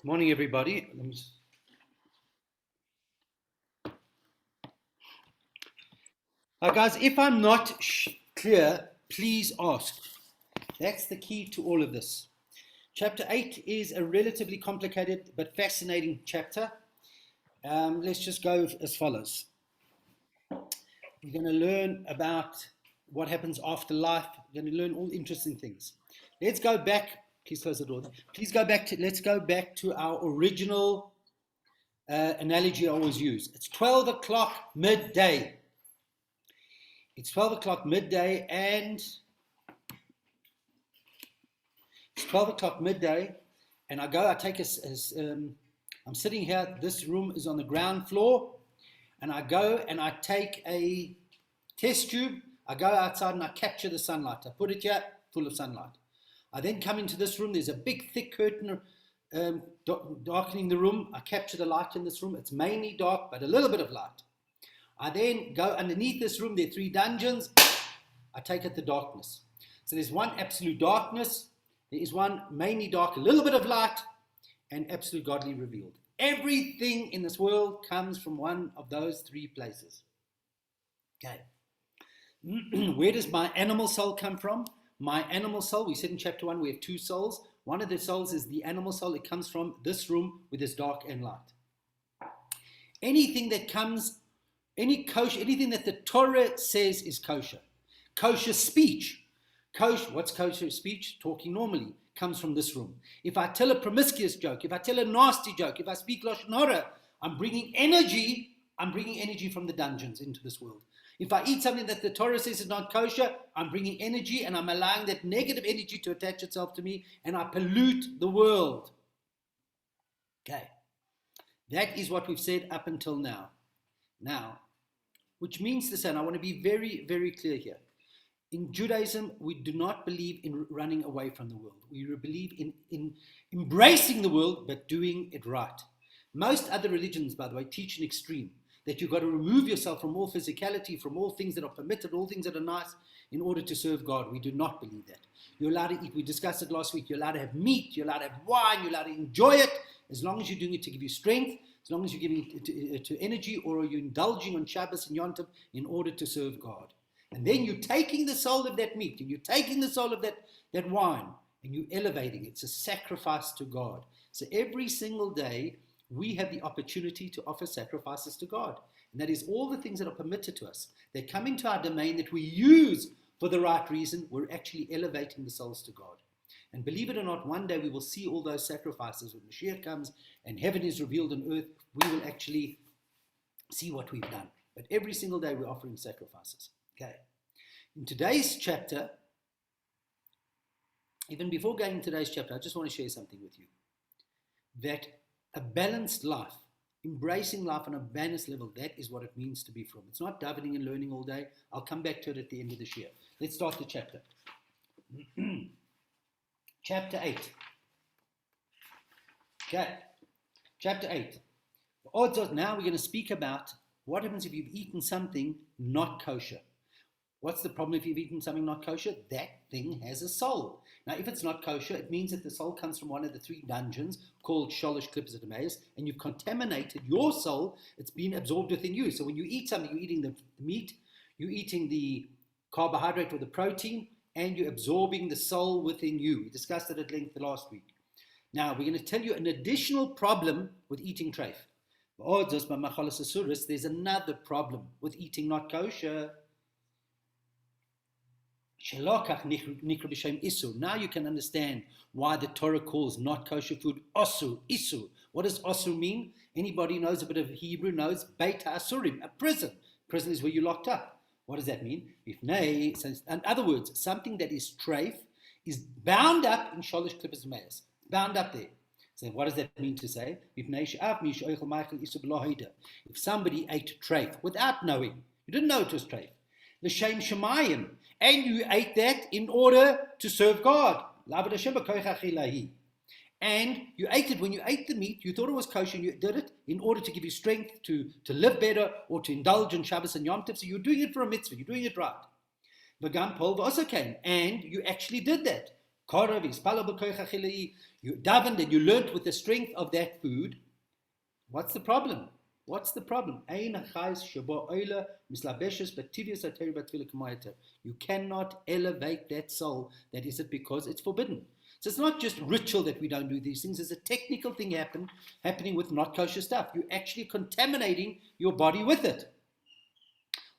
Morning, everybody. Guys, if I'm not clear, please ask. That's the key to all of this. Chapter 8 is a relatively complicated but fascinating chapter. Let's just go as follows. We're going to learn about what happens after life. We're going to learn all interesting things. Let's go back. Please close the door. Let's go back to our original analogy I always use. It's 12 o'clock midday. It's 12 o'clock midday, and I'm sitting here. This room is on the ground floor, and I go and I take a test tube. I go outside and I capture the sunlight. I put it here, full of sunlight. I then come into this room. There's a big, thick curtain darkening the room. I capture the light in this room. It's mainly dark, but a little bit of light. I then go underneath this room. There are 3 dungeons. I take it the darkness. So there's one absolute darkness. There is one mainly dark, a little bit of light, and absolute godly revealed. Everything in this world comes from one of those 3 places. Okay. Where does my animal soul come from? My animal soul, we said in chapter 1, we have 2 souls. One of the souls is the animal soul. It comes from this room with this dark and light. Anything that comes, anything that the Torah says is kosher. Kosher speech. What's kosher speech? Talking normally comes from this room. If I tell a promiscuous joke, if I tell a nasty joke, if I speak lashon hara, I'm bringing energy from the dungeons into this world. If I eat something that the Torah says is not kosher, I'm bringing energy and I'm allowing that negative energy to attach itself to me, and I pollute the world. Okay. That is what we've said up until now. Now, which means to say, and I want to be very, very clear here. In Judaism, we do not believe in running away from the world. We believe in embracing the world, but doing it right. Most other religions, by the way, teach an extreme, that you've got to remove yourself from all physicality, from all things that are permitted, all things that are nice, in order to serve God. We do not believe that. You're allowed to eat. We discussed it last week. You're allowed to have meat. You're allowed to have wine. You're allowed to enjoy it, as long as you're doing it to give you strength, as long as you're giving it to energy, or are you indulging on Shabbos and Yom Tov in order to serve God. And then you're taking the soul of that meat, and you're taking the soul of that wine, and you're elevating it. It's a sacrifice to God. So every single day, we have the opportunity to offer sacrifices to God. And that is all the things that are permitted to us. They come into our domain that we use for the right reason. We're actually elevating the souls to God. And believe it or not, one day we will see all those sacrifices. When Mashiach comes and heaven is revealed on earth, we will actually see what we've done. But every single day we're offering sacrifices. Okay. In today's chapter, even before going into today's chapter, I just want to share something with you. That a balanced life, embracing life on a balanced level, that is what it means to be from. It's not davening and learning all day. I'll come back to it at the end of this year. Let's start the chapter. Chapter 8. Okay. Chapter 8. Now we're going to speak about what happens if you've eaten something not kosher. What's the problem if you've eaten something not kosher? That thing has a soul. Now, if it's not kosher, it means that the soul comes from one of the 3 dungeons called Sholosh Klippos Adamais, and you've contaminated your soul. It's been absorbed within you. So when you eat something, you're eating the meat, you're eating the carbohydrate or the protein, and you're absorbing the soul within you. We discussed it at length last week. Now, we're going to tell you an additional problem with eating treif. There's another problem with eating not kosher. Now you can understand why the Torah calls not kosher food osur, isur. What does osur mean? Anybody knows a bit of Hebrew knows Beit HaAsurim, a prison. Prison is where you're locked up. What does that mean? In other words, something that is treif is bound up in Sholosh Klippos Adamais, bound up there. So what does that mean to say? If somebody ate treif without knowing, you didn't know it was treif, l'shem shemayim, and you ate that in order to serve God. And you ate it, when you ate the meat, you thought it was kosher, and you did it in order to give you strength to live better or to indulge in Shabbos and Yom Tov. So you're doing it for a mitzvah, you're doing it right. V'gam pol v'osakein, and you actually did that. You davened and you learnt with the strength of that food. What's the problem? What's the problem? You cannot elevate that soul. That is it because it's forbidden. So it's not just ritual that we don't do these things. There's a technical thing happening with not kosher stuff. You're actually contaminating your body with it.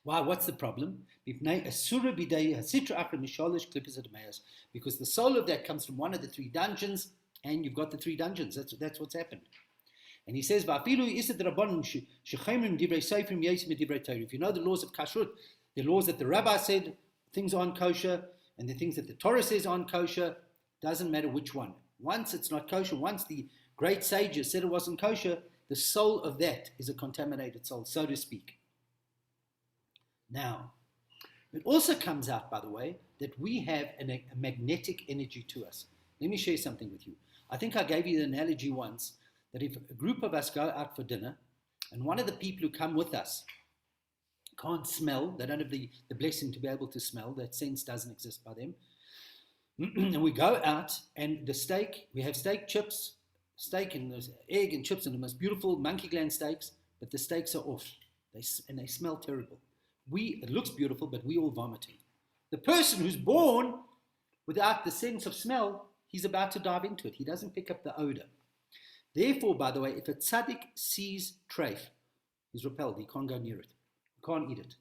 Why? What's the problem? Because the soul of that comes from one of the three dungeons, and you've got the three dungeons. That's what's happened. And he says, if you know the laws of kashrut, the laws that the rabbi said things aren't kosher, and the things that the Torah says aren't kosher, doesn't matter which one. Once it's not kosher, once the great sages said it wasn't kosher, the soul of that is a contaminated soul, so to speak. Now, it also comes out, by the way, that we have a magnetic energy to us. Let me share something with you. I think I gave you the analogy once that if a group of us go out for dinner and one of the people who come with us can't smell, they don't have the blessing to be able to smell, that sense doesn't exist by them, and we go out and the steak, we have steak and there's egg and chips and the most beautiful monkey gland steaks, but the steaks are off and they smell terrible. It looks beautiful, but we all vomiting. The person who's born without the sense of smell, he's about to dive into it. He doesn't pick up the odor. Therefore, by the way, if a tzaddik sees treif, he's repelled. He can't go near it. He can't eat it.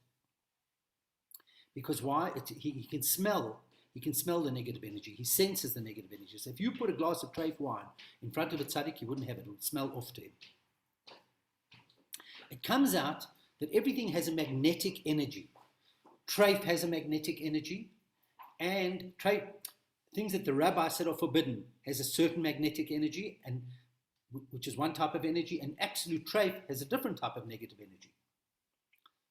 Because why? He can smell. He can smell the negative energy. He senses the negative energy. So if you put a glass of treif wine in front of a tzaddik, he wouldn't have it. It would smell off to him. It comes out that everything has a magnetic energy. Treif has a magnetic energy, and things that the rabbi said are forbidden has a certain magnetic energy, and which is one type of energy, and absolute treif has a different type of negative energy.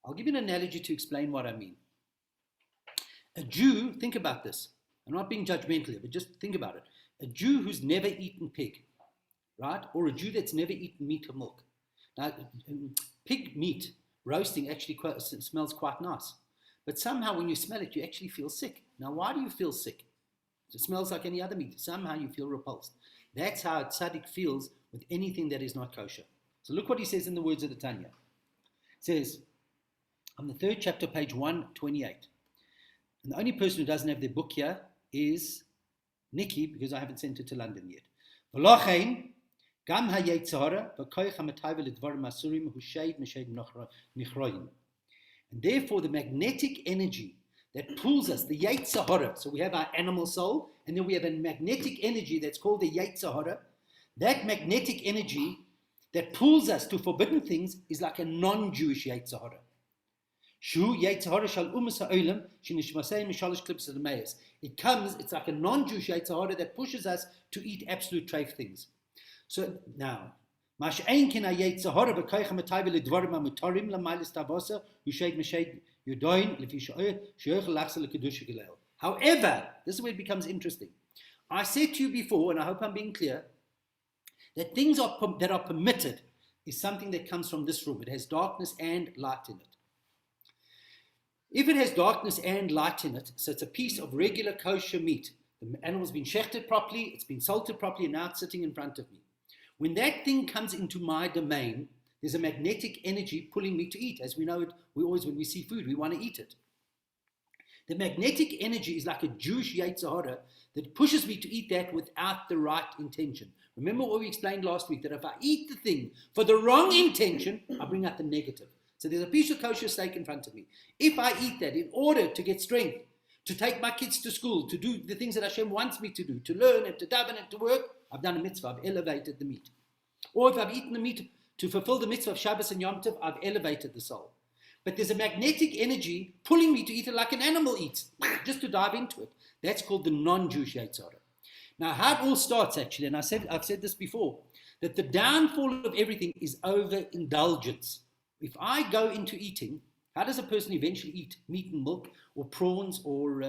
I'll give you an analogy to explain what I mean. A Jew, think about this. I'm not being judgmental here, but just think about it. A Jew who's never eaten pig, right? Or a Jew that's never eaten meat or milk. Now, pig meat, roasting actually smells quite nice. But somehow when you smell it, you actually feel sick. Now, why do you feel sick? It smells like any other meat. Somehow you feel repulsed. That's how a tzaddik feels with anything that is not kosher. So look what he says in the words of the Tanya. It says, on the 3rd chapter, page 128. And the only person who doesn't have their book here is Nikki, because I haven't sent it to London yet. V'lochein, gam ha-Yatesahara, v'koich ha-matayva l'dvarim asurim hushayd m'shayd nichroim. And therefore the magnetic energy that pulls us, the Yatesahara, so we have our animal soul, and then we have a magnetic energy that's called the Yatesahara. That magnetic energy that pulls us to forbidden things is like a non-Jewish Yatesahara. It comes, it's like a non-Jewish Yatesahara that pushes us to eat absolute treif things. So now, however, this is where it becomes interesting. I said to you before, and I hope I'm being clear, that things that are permitted is something that comes from this room. It has darkness and light in it. If it has darkness and light in it, so it's a piece of regular kosher meat, the animal's been shechted properly, it's been salted properly, and now it's sitting in front of me. When that thing comes into my domain, there's a magnetic energy pulling me to eat. As we know it, when we see food, we want to eat it. The magnetic energy is like a Jewish Yatesahara that pushes me to eat that without the right intention. Remember what we explained last week, that if I eat the thing for the wrong intention, I bring out the negative. So there's a piece of kosher steak in front of me. If I eat that in order to get strength, to take my kids to school, to do the things that Hashem wants me to do, to learn and to daven and to work, I've done a mitzvah, I've elevated the meat. Or if I've eaten the meat to fulfill the mitzvah of Shabbos and Yom Tov, I've elevated the soul. But there's a magnetic energy pulling me to eat it like an animal eats, just to dive into it. That's called the non-Jewish Yatesahara. Now, how it all starts actually, and I've said this before, that the downfall of everything is overindulgence. If I go into eating, how does a person eventually eat meat and milk or prawns or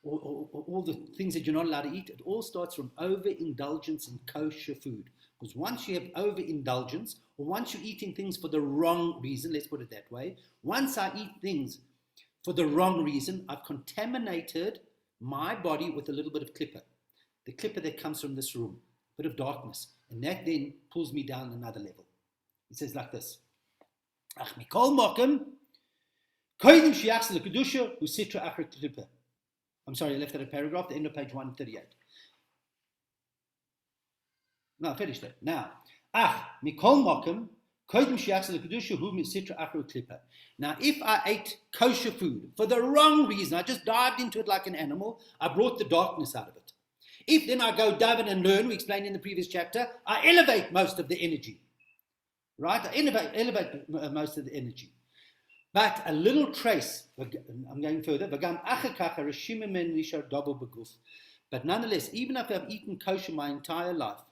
all the things that you're not allowed to eat? It all starts from overindulgence in kosher food. Because once you have overindulgence, or once you're eating things for the wrong reason, let's put it that way, once I eat things for the wrong reason, I've contaminated my body with a little bit of clipper, the clipper that comes from this room, a bit of darkness, and that then pulls me down another level. He says like this, Ach mikol mokem, koidim shiachs lekudusha usitra achar klipa. I'm sorry, I left out a paragraph, the end of page 138. No, I finished that. Now, mikol mokem, koidim shiachs lekudusha hu usitra achar klipa. Now, if I ate kosher food for the wrong reason, I just dived into it like an animal, I brought the darkness out of it. If then I go daven and learn, we explained in the previous chapter, I elevate most of the energy. Right? I elevate most of the energy. But a little trace, I'm going further, but nonetheless, even if I've eaten kosher my entire life,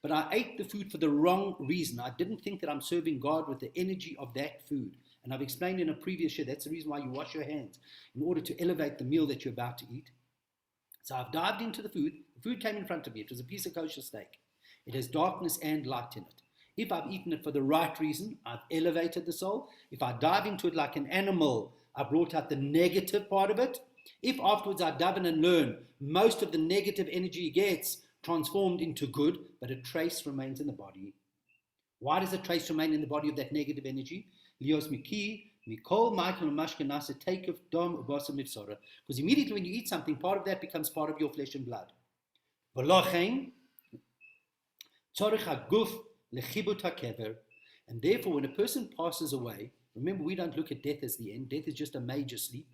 but I ate the food for the wrong reason, I didn't think that I'm serving God with the energy of that food. And I've explained in a previous year, that's the reason why you wash your hands, in order to elevate the meal that you're about to eat. So I've dived into the food. The food came in front of me. It was a piece of kosher steak. It has darkness and light in it. If I've eaten it for the right reason, I've elevated the soul. If I dive into it like an animal, I brought out the negative part of it. If afterwards I daven and learn, most of the negative energy gets transformed into good, but a trace remains in the body. Why does a trace remain in the body of that negative energy? Because immediately when you eat something, part of that becomes part of your flesh and blood. And therefore, when a person passes away, remember, we don't look at death as the end. Death is just a major sleep.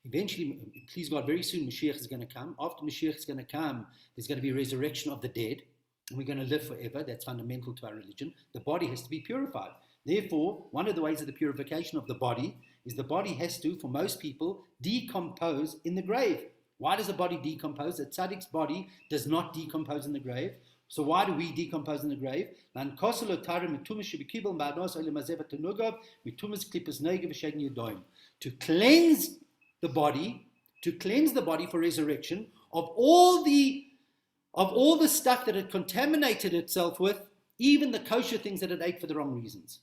Eventually, please God, very soon Mashiach is going to come. After Mashiach is going to come, there's going to be a resurrection of the dead, and we're going to live forever. That's fundamental to our religion. The body has to be purified. Therefore, one of the ways of the purification of the body is the body has to, for most people, decompose in the grave. Why does the body decompose? The tzaddik's body does not decompose in the grave. So why do we decompose in the grave? To cleanse the body for resurrection of all the stuff that it contaminated itself with, even the kosher things that it ate for the wrong reasons.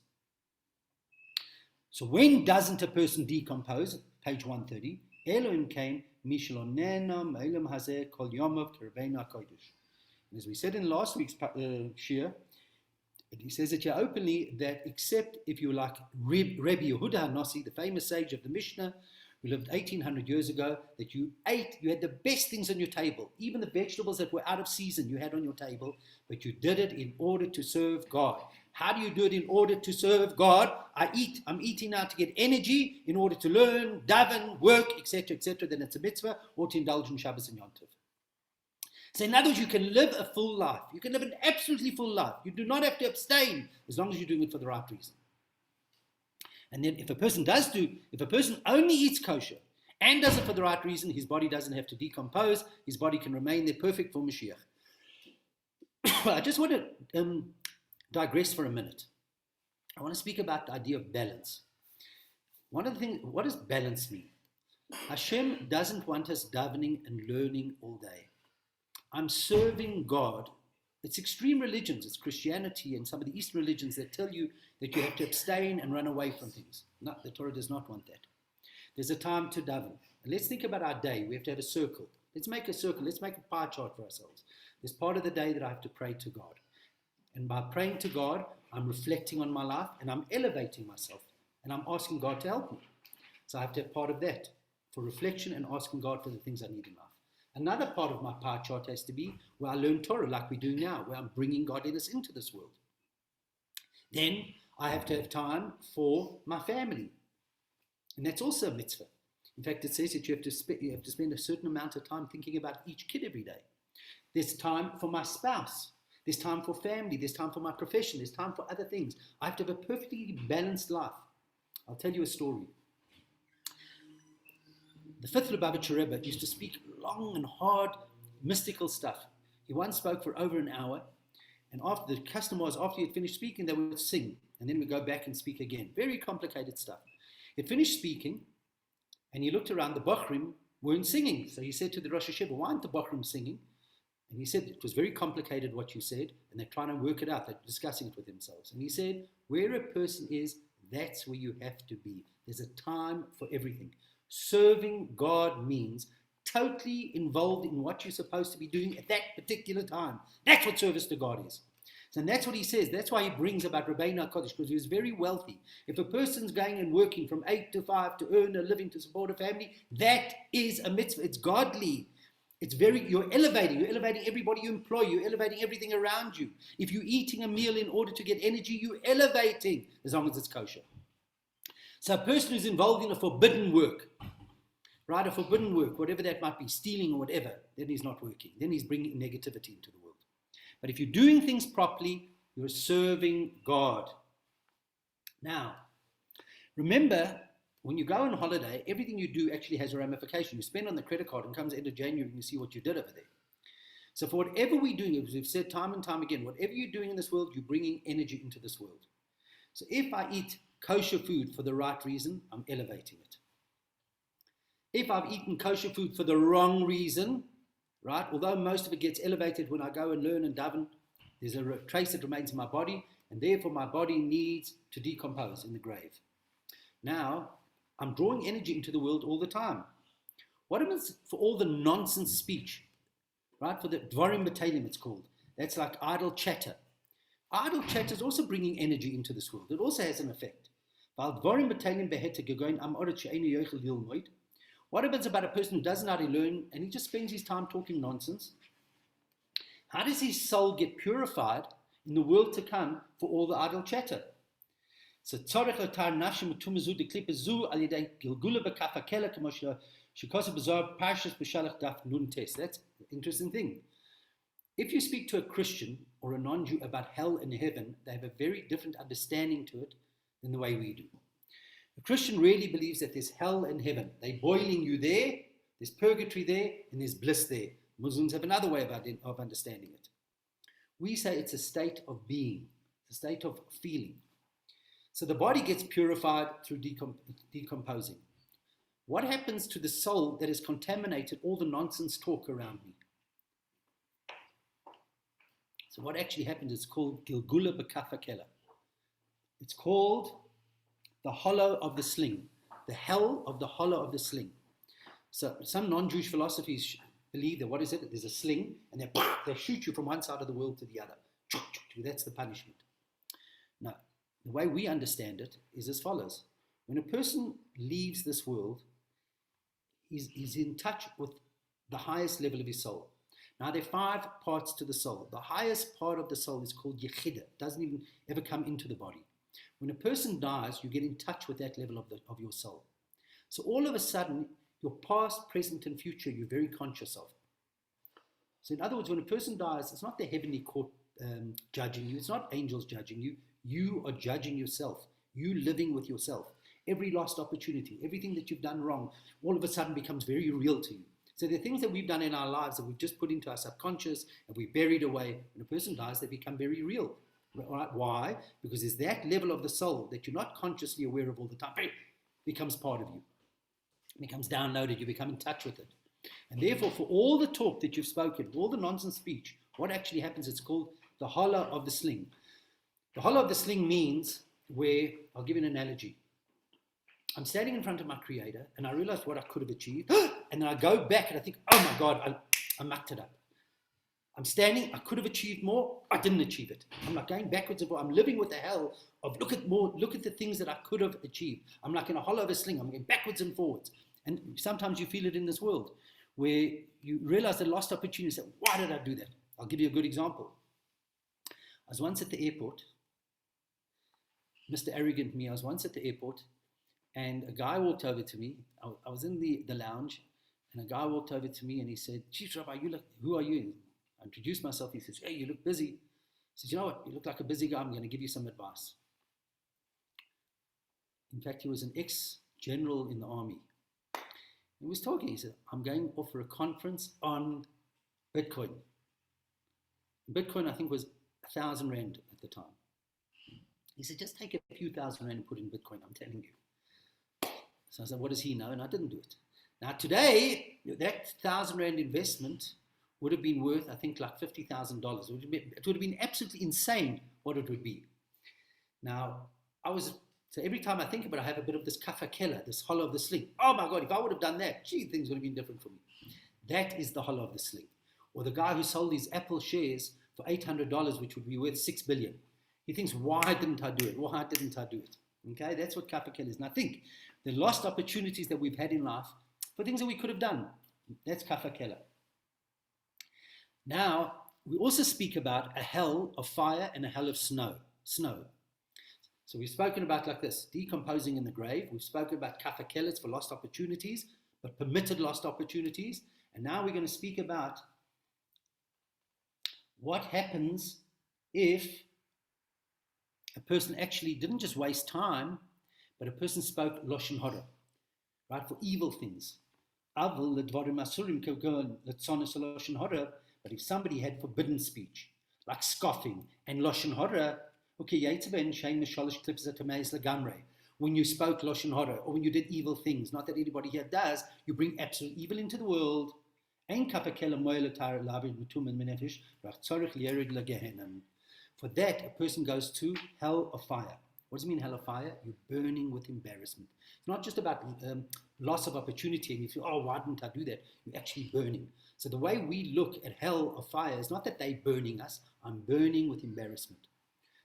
So when doesn't a person decompose? Page 130. Elohim came, as we said in last week's shir, he says it here openly that except if you like Rabbi Yehuda HaNasi, the famous sage of the Mishnah, who lived 1800 years ago, that you had the best things on your table, even the vegetables that were out of season you had on your table, but you did it in order to serve God. How do you do it in order to serve God? I'm eating now to get energy in order to learn, daven, work, etc., then it's a mitzvah, or to indulge in Shabbos and Yom Tov. So in other words, you can live a full life. You can live an absolutely full life. You do not have to abstain as long as you're doing it for the right reason. And then if a person only eats kosher and does it for the right reason, his body doesn't have to decompose. His body can remain there perfect for Mashiach. I just want to digress for a minute. I want to speak about the idea of balance. One of the things, what does balance mean? Hashem doesn't want us davening and learning all day. I'm serving God. It's extreme religions. It's Christianity and some of the Eastern religions that tell you that you have to abstain and run away from things. No, the Torah does not want that. There's a time to daven. And let's think about our day. We have to have a circle. Let's make a circle. Let's make a pie chart for ourselves. There's part of the day that I have to pray to God. And by praying to God, I'm reflecting on my life and I'm elevating myself. And I'm asking God to help me. So I have to have part of that for reflection and asking God for the things I need in life. Another part of my pie chart has to be where I learn Torah like we do now, where I'm bringing godliness into this world. Then I have to have time for my family. And that's also a mitzvah. In fact, it says that you have to spend a certain amount of time thinking about each kid every day. There's time for my spouse. There's time for family. There's time for my profession. There's time for other things. I have to have a perfectly balanced life. I'll tell you a story. The fifth Lubavitcher Rebbe used to speak long and hard, mystical stuff. He once spoke for over an hour, and after the custom was, after he had finished speaking, they would sing, and then we'd go back and speak again. Very complicated stuff. He finished speaking, and he looked around. The Bochrim weren't singing, so he said to the Rosh Hashiva, "Why aren't the Bochrim singing?" And he said, "It was very complicated what you said, and they're trying to work it out. They're discussing it with themselves." And he said, "Where a person is, that's where you have to be. There's a time for everything. Serving God means totally involved in what you're supposed to be doing at that particular time. That's what service to God is. And that's what he says. That's why he brings about Rabbeinu HaKodesh, because he was very wealthy. If a person's going and working from 8 to 5 to earn a living, to support a family, that is a mitzvah. It's godly. You're elevating everybody you employ. You're elevating everything around you. If you're eating a meal in order to get energy, you're elevating, as long as it's kosher. So a person who's involved in a forbidden work, right, a forbidden work, whatever that might be, stealing or whatever, then he's not working. Then he's bringing negativity into the world. But if you're doing things properly, you're serving God. Now, remember, when you go on holiday, everything you do actually has a ramification. You spend on the credit card and comes the end of January and you see what you did over there. So for whatever we're doing, as we've said time and time again, whatever you're doing in this world, you're bringing energy into this world. So if I eat kosher food for the right reason, I'm elevating it. If I've eaten kosher food for the wrong reason, right, although most of it gets elevated when I go and learn and daven, there's a trace that remains in my body, and therefore my body needs to decompose in the grave. Now, I'm drawing energy into the world all the time. What happens for all the nonsense speech, right, for the dvarim batalim it's called? That's like idle chatter. Idle chatter is also bringing energy into this world. It also has an effect. What happens about a person who doesn't know how to learn and he just spends his time talking nonsense? How does his soul get purified in the world to come for all the idle chatter? So that's an interesting thing. If you speak to a Christian or a non-Jew about hell and heaven, they have a very different understanding to it than the way we do. A Christian really believes that there's hell and heaven. They're boiling you there, there's purgatory there, and there's bliss there. Muslims have another way of understanding it. We say it's a state of being, it's a state of feeling. So the body gets purified through decomposing. What happens to the soul that has contaminated all the nonsense talk around me? So what actually happens is called Gilgula B'Kafakela. It's called the hollow of the sling, the hell of the hollow of the sling. So some non-Jewish philosophies believe that, what is it? There's a sling, and they shoot you from one side of the world to the other. That's the punishment. No, the way we understand it is as follows. When a person leaves this world, he's in touch with the highest level of his soul. Now, there are 5 parts to the soul. The highest part of the soul is called Yechida. It doesn't even ever come into the body. When a person dies, you get in touch with that level of your soul. So all of a sudden, your past, present, and future, you're very conscious of. So in other words, when a person dies, it's not the heavenly court judging you. It's not angels judging you. You are judging yourself. You living with yourself. Every lost opportunity, everything that you've done wrong, all of a sudden becomes very real to you. So the things that we've done in our lives that we've just put into our subconscious and we buried away, when a person dies, they become very real. Right? Why? Because there's that level of the soul that you're not consciously aware of all the time. It becomes part of you. It becomes downloaded. You become in touch with it. And therefore, for all the talk that you've spoken, all the nonsense speech, what actually happens, it's called the hollow of the sling. The hollow of the sling means where, I'll give you an analogy. I'm standing in front of my Creator and I realize what I could have achieved. And then I go back and I think, oh my God, I mucked it up. I'm standing, I could have achieved more, I didn't achieve it. I'm like going backwards and forwards. I'm living with the hell of look at the things that I could have achieved. I'm like in a hollow of a sling, I'm going backwards and forwards. And sometimes you feel it in this world where you realize the lost opportunity. You say, why did I do that? I'll give you a good example. I was once at the airport, Mr. Arrogant me, I was once at the airport and a guy walked over to me. I was in the lounge and a guy walked over to me and he said, Chief Rabbi, who are you? I introduced myself. He says, hey, you look busy. I said, you know what? You look like a busy guy. I'm going to give you some advice. In fact, he was an ex-general in the army. He was talking. He said, I'm going off for a conference on Bitcoin. Bitcoin, I think, was 1,000 Rand at the time. He said, just take a few thousand Rand and put in Bitcoin, I'm telling you. So I said, what does he know? And I didn't do it. Now, today, that 1,000 Rand investment would have been worth, I think, like $50,000. It would have been absolutely insane what it would be. Now, I was So every time I think about it, I have a bit of this kafakela, this hollow of the sling. Oh my God, if I would have done that, gee, things would have been different for me. That is the hollow of the sling. Or the guy who sold his Apple shares for $800, which would be worth $6 billion. He thinks, why didn't I do it? Why didn't I do it? Okay, that's what kafakela is. And I think the lost opportunities that we've had in life for things that we could have done, that's kafakela. Now, we also speak about a hell of fire and a hell of snow. So we've spoken about like this, decomposing in the grave. We've spoken about kafakelas for lost opportunities, but permitted lost opportunities. And now we're going to speak about what happens if a person actually didn't just waste time, but a person spoke lashon hara, right, for evil things. But if somebody had forbidden speech, like scoffing and lashon hara, when you spoke lashon hara or when you did evil things, not that anybody here does, you bring absolute evil into the world. For that, a person goes to hell of fire. What does it mean, hell of fire? You're burning with embarrassment. It's not just about loss of opportunity and you feel, oh, why didn't I do that? You're actually burning. So the way we look at hell of fire is not that they're burning us. I'm burning with embarrassment.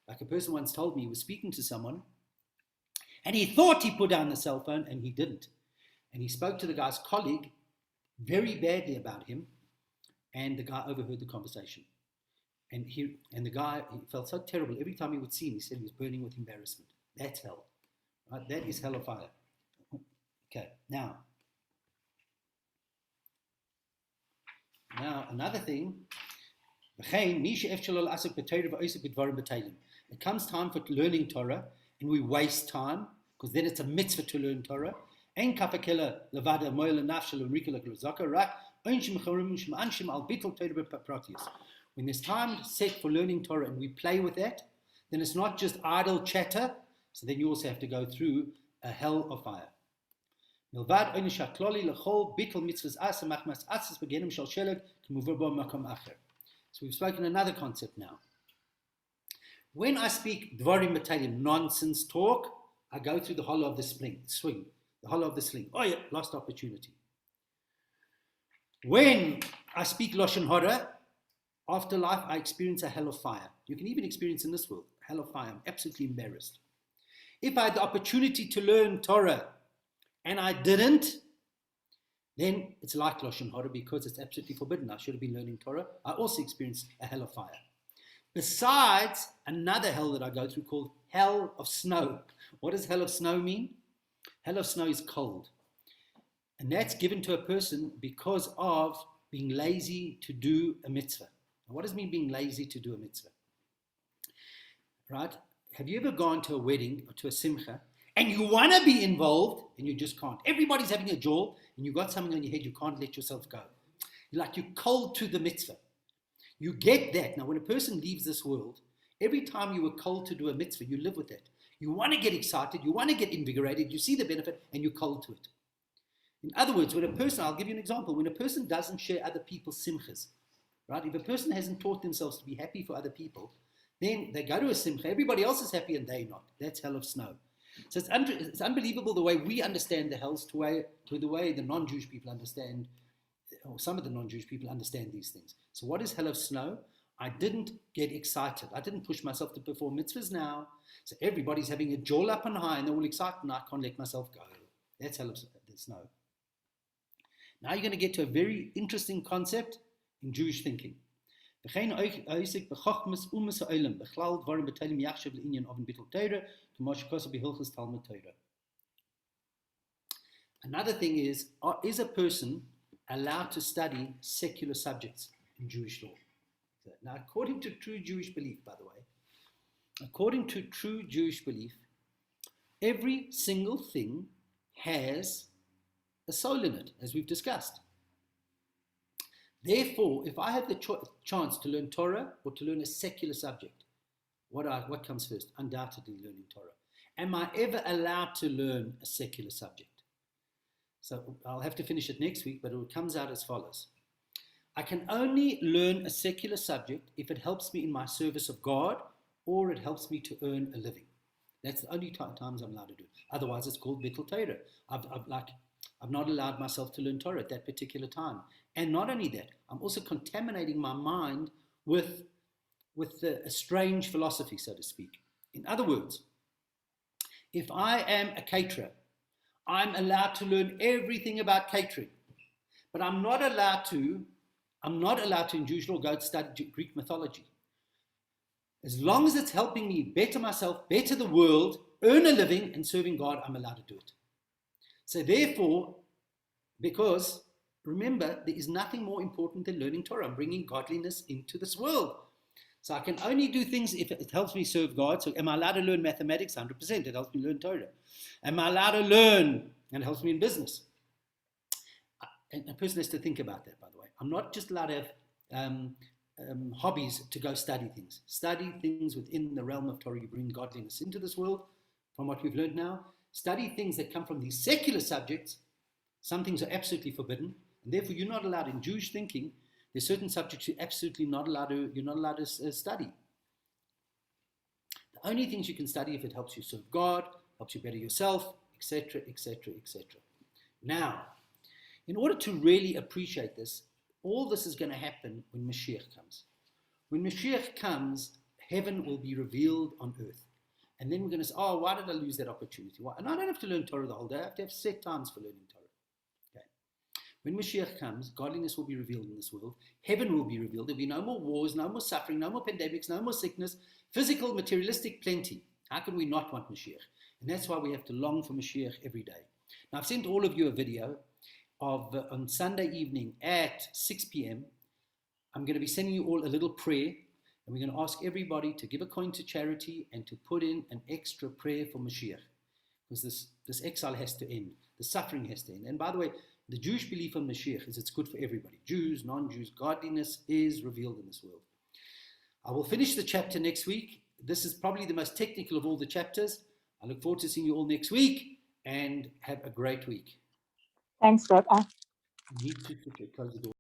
Like a person once told me, he was speaking to someone and he thought he put down the cell phone and he didn't. And he spoke to the guy's colleague very badly about him, and the guy overheard the conversation. And the guy, he felt so terrible. Every time he would see him, he said he was burning with embarrassment. That's hell. Right? That is hell of fire. Okay, now another thing. It comes time for learning Torah, and we waste time, because then it's a mitzvah to learn Torah. When there's time set for learning Torah and we play with that, then it's not just idle chatter, so then you also have to go through a hell of fire. So we've spoken another concept now. When I speak dvarim batalim, nonsense talk, I go through the hollow of the swing, the hollow of the sling. Oh yeah, lost opportunity. When I speak lashon hara, after life, I experience a hell of fire. You can even experience in this world, hell of fire. I'm absolutely embarrassed. If I had the opportunity to learn Torah and I didn't, then it's like lashon hara because it's absolutely forbidden. I should have been learning Torah. I also experienced a hell of fire. Besides another hell that I go through called hell of snow. What does hell of snow mean? Hell of snow is cold. And that's given to a person because of being lazy to do a mitzvah. Now, what does it mean being lazy to do a mitzvah? Right? Have you ever gone to a wedding or to a simcha and you want to be involved and you just can't? Everybody's having a jol and you've got something on your head, you can't let yourself go. You're cold to the mitzvah. You get that. Now, when a person leaves this world, every time you were cold to do a mitzvah, you live with it. You want to get excited, you want to get invigorated, you see the benefit, and you're cold to it. In other words, when a person, I'll give you an example, when a person doesn't share other people's simchas, right? If a person hasn't taught themselves to be happy for other people, then they go to a simcha, everybody else is happy and they're not. That's hell of snow. So it's unbelievable the way we understand the hells to the way the non-Jewish people understand, or some of the non-Jewish people understand these things. So what is hell of snow? I didn't get excited. I didn't push myself to perform mitzvahs now. So everybody's having a jaw up and high and they're all excited and I can't let myself go. That's hell of snow. Now you're going to get to a very interesting concept in Jewish thinking. Another thing is a person allowed to study secular subjects in Jewish law? Now, according to true Jewish belief, by the way, according to true Jewish belief, every single thing has a soul in it, as we've discussed. Therefore, if I have the chance to learn Torah or to learn a secular subject, what comes first? Undoubtedly learning Torah. Am I ever allowed to learn a secular subject? So I'll have to finish it next week, but it comes out as follows. I can only learn a secular subject if it helps me in my service of God or it helps me to earn a living. That's the only times I'm allowed to do it. Otherwise, it's called Bittul Torah. I've not allowed myself to learn Torah at that particular time. And not only that, I'm also contaminating my mind with a strange philosophy, so to speak. In other words, if I am a caterer, I'm allowed to learn everything about catering, but I'm not allowed to in Jewish law go to study Greek mythology. As long as it's helping me better myself, better the world, earn a living, and serving God, I'm allowed to do it. So therefore, because remember, there is nothing more important than learning Torah. I'm bringing godliness into this world. So I can only do things if it helps me serve God. So am I allowed to learn mathematics? 100%. It helps me learn Torah. Am I allowed to learn? And it helps me in business. And a person has to think about that, by the way. I'm not just allowed to have hobbies to go study things. Study things within the realm of Torah. You bring godliness into this world from what we've learned now. Study things that come from these secular subjects. Some things are absolutely forbidden. And therefore, you're not allowed in Jewish thinking. There's certain subjects you're absolutely not allowed to study. The only things you can study if it helps you serve God, helps you better yourself, etc., etc., etc. Now, in order to really appreciate this, all this is going to happen when Mashiach comes. When Mashiach comes, heaven will be revealed on earth. And then we're going to say, oh, why did I lose that opportunity? Why? And I don't have to learn Torah the whole day. I have to have set times for learning Torah. Okay. When Mashiach comes, godliness will be revealed in this world. Heaven will be revealed. There'll be no more wars, no more suffering, no more pandemics, no more sickness, physical, materialistic plenty. How can we not want Mashiach? And that's why we have to long for Mashiach every day. Now, I've sent all of you a video of on Sunday evening at 6 p.m. I'm going to be sending you all a little prayer, and we're going to ask everybody to give a coin to charity and to put in an extra prayer for Mashiach, because this exile has to end, the suffering has to end. And by the way, the Jewish belief on Mashiach is it's good for everybody, Jews, non-Jews. Godliness is revealed in this world. I will finish the chapter next week. This is probably the most technical of all the chapters. I look forward to seeing you all next week, and have a great week. Thanks, Rabbi. You need to close the door.